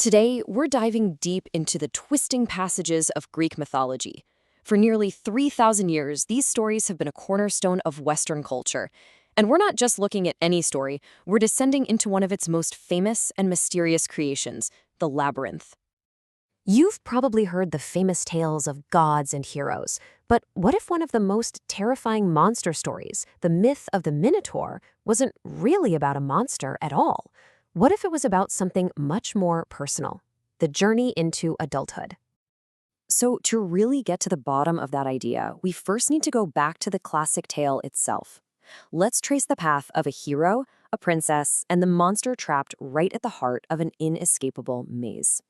Today, we're diving deep into the twisting passages of Greek mythology. For nearly 3,000 years, these stories have been a cornerstone of Western culture. And we're not just looking at any story, we're descending into one of its most famous and mysterious creations, the Labyrinth. You've probably heard the famous tales of gods and heroes, but what if one of the most terrifying monster stories, the myth of the Minotaur, wasn't really about a monster at all? What if it was about something much more personal? The journey into adulthood. So, to really get to the bottom of that idea, we first need to go back to the classic tale itself. Let's trace the path of a hero, a princess, and the monster trapped right at the heart of an inescapable maze.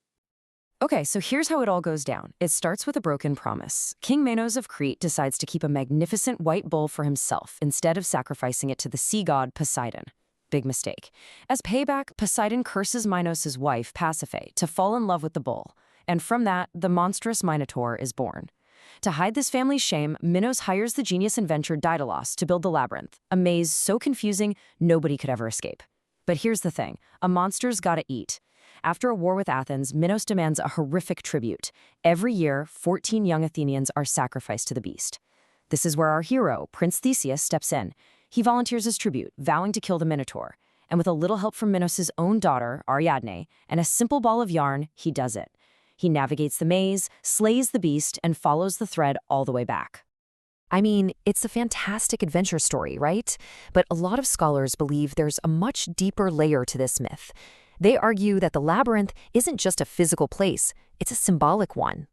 Okay, so here's how it all goes down. It starts with a broken promise. King Minos of Crete decides to keep a magnificent white bull for himself instead of sacrificing it to the sea god Poseidon. Big mistake. As payback, Poseidon curses Minos' wife, Pasiphae, to fall in love with the bull. And from that, the monstrous Minotaur is born. To hide this family's shame, Minos hires the genius inventor Daedalus to build the Labyrinth, a maze so confusing nobody could ever escape. But here's the thing, a monster's gotta eat. After a war with Athens, Minos demands a horrific tribute. Every year, 14 young Athenians are sacrificed to the beast. This is where our hero, Prince Theseus, steps in. He volunteers as tribute, vowing to kill the Minotaur. And with a little help from Minos' own daughter, Ariadne, and a simple ball of yarn, he does it. He navigates the maze, slays the beast, and follows the thread all the way back. I mean, it's a fantastic adventure story, right? But a lot of scholars believe there's a much deeper layer to this myth. They argue that the labyrinth isn't just a physical place, it's a symbolic one.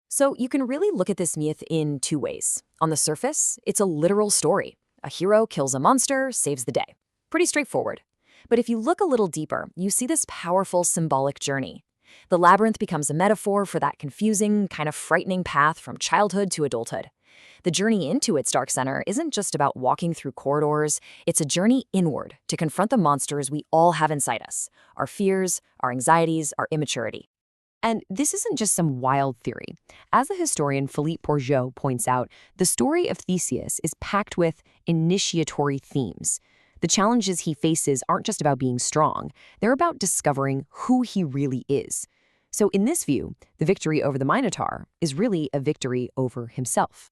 So you can really look at this myth in two ways. On the surface, it's a literal story. A hero kills a monster, saves the day. Pretty straightforward. But if you look a little deeper, you see this powerful symbolic journey. The labyrinth becomes a metaphor for that confusing, kind of frightening path from childhood to adulthood. The journey into its dark center isn't just about walking through corridors, it's a journey inward to confront the monsters we all have inside us, our fears, our anxieties, our immaturity. And this isn't just some wild theory. As the historian Philippe Bourgeot points out, the story of Theseus is packed with initiatory themes. The challenges he faces aren't just about being strong, they're about discovering who he really is. So in this view, the victory over the Minotaur is really a victory over himself.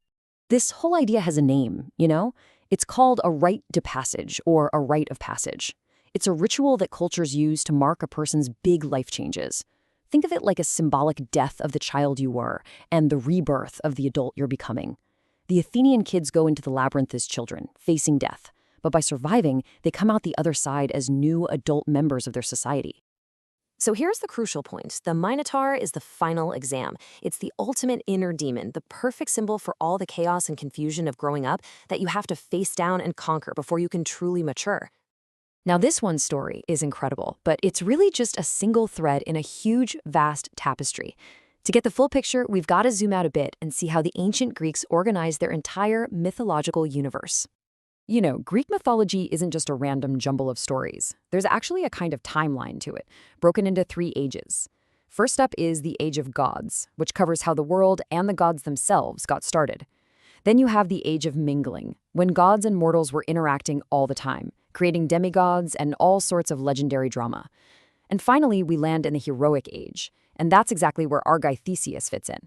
This whole idea has a name, you know? It's called a rite de passage, or a rite of passage. It's a ritual that cultures use to mark a person's big life changes. Think of it like a symbolic death of the child you were and the rebirth of the adult you're becoming. The Athenian kids go into the labyrinth as children, facing death. But by surviving, they come out the other side as new adult members of their society. So here's the crucial point. The Minotaur is the final exam. It's the ultimate inner demon, the perfect symbol for all the chaos and confusion of growing up that you have to face down and conquer before you can truly mature. Now, this one story is incredible, but it's really just a single thread in a huge, vast tapestry. To get the full picture, we've got to zoom out a bit and see how the ancient Greeks organized their entire mythological universe. You know, Greek mythology isn't just a random jumble of stories. There's actually a kind of timeline to it, broken into 3 ages. First up is the Age of Gods, which covers how the world and the gods themselves got started. Then you have the Age of Mingling, when gods and mortals were interacting all the time, creating demigods and all sorts of legendary drama. And finally, we land in the Heroic Age, and that's exactly where our guy Theseus fits in.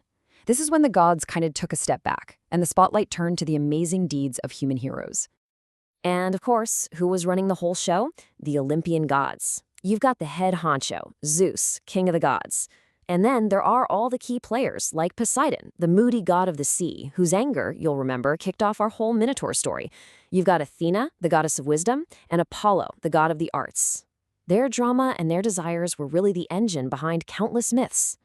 This is when the gods kind of took a step back, and the spotlight turned to the amazing deeds of human heroes. And of course, who was running the whole show? The Olympian gods. You've got the head honcho, Zeus, king of the gods. And then there are all the key players, like Poseidon, the moody god of the sea, whose anger, you'll remember, kicked off our whole Minotaur story. You've got Athena, the goddess of wisdom, and Apollo, the god of the arts. Their drama and their desires were really the engine behind countless myths.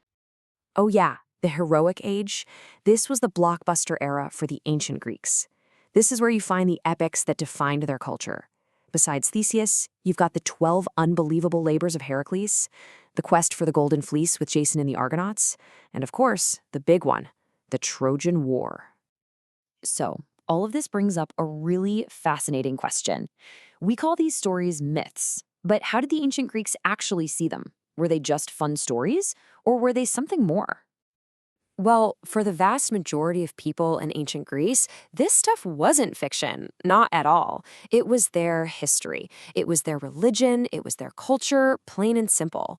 Oh yeah, the heroic age. This was the blockbuster era for the ancient Greeks. This is where you find the epics that defined their culture. Besides Theseus, you've got the 12 unbelievable labors of Heracles, the quest for the Golden Fleece with Jason and the Argonauts, and of course, the big one, the Trojan War. So, all of this brings up a really fascinating question. We call these stories myths, but how did the ancient Greeks actually see them? Were they just fun stories, or were they something more? Well, for the vast majority of people in ancient Greece, this stuff wasn't fiction, not at all. It was their history. It was their religion. It was their culture, plain and simple.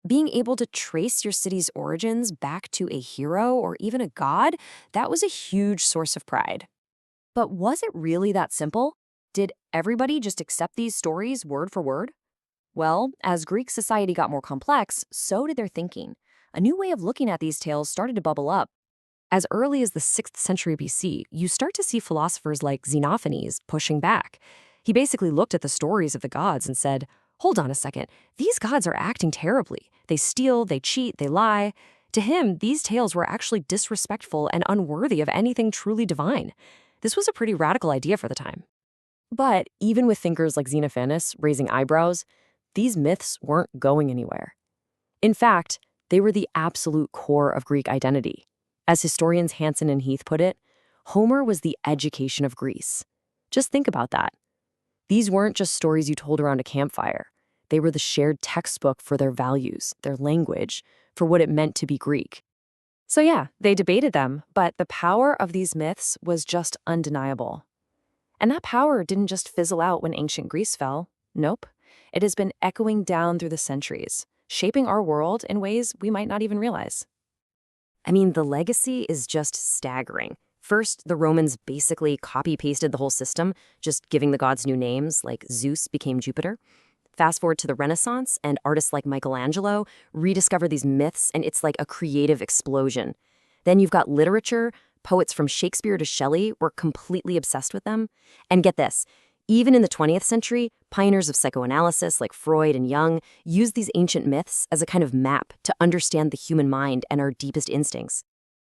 Being able to trace your city's origins back to a hero or even a god, that was a huge source of pride. But was it really that simple? Did everybody just accept these stories word for word? Well, as Greek society got more complex, so did their thinking. A new way of looking at these tales started to bubble up. As early as the 6th century BC, you start to see philosophers like Xenophanes pushing back. He basically looked at the stories of the gods and said, hold on a second, these gods are acting terribly. They steal, they cheat, they lie. To him, these tales were actually disrespectful and unworthy of anything truly divine. This was a pretty radical idea for the time. But even with thinkers like Xenophanes raising eyebrows, these myths weren't going anywhere. In fact, they were the absolute core of Greek identity. As historians Hansen and Heath put it, Homer was the education of Greece. Just think about that. These weren't just stories you told around a campfire. They were the shared textbook for their values, their language, for what it meant to be Greek. So yeah, they debated them, but the power of these myths was just undeniable. And that power didn't just fizzle out when ancient Greece fell. Nope. It has been echoing down through the centuries, shaping our world in ways we might not even realize. I mean, the legacy is just staggering. First, the Romans basically copy-pasted the whole system, just giving the gods new names, like Zeus became Jupiter. Fast forward to the Renaissance, and artists like Michelangelo rediscover these myths, and it's like a creative explosion. Then you've got literature. Poets from Shakespeare to Shelley were completely obsessed with them. And get this, even in the 20th century, pioneers of psychoanalysis like Freud and Jung used these ancient myths as a kind of map to understand the human mind and our deepest instincts.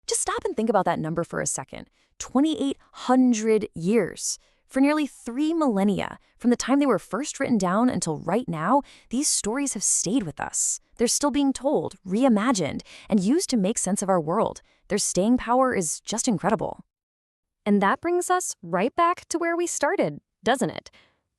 Just stop and think about that number for a second. 2,800 years. For nearly 3 millennia, from the time they were first written down until right now, these stories have stayed with us. They're still being told, reimagined, and used to make sense of our world. Their staying power is just incredible. And that brings us right back to where we started, doesn't it?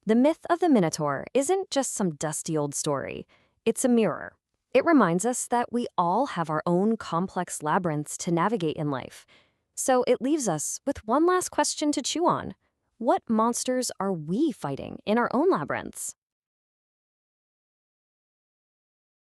The myth of the Minotaur isn't just some dusty old story. It's a mirror. It reminds us that we all have our own complex labyrinths to navigate in life. So it leaves us with one last question to chew on. What monsters are we fighting in our own labyrinths?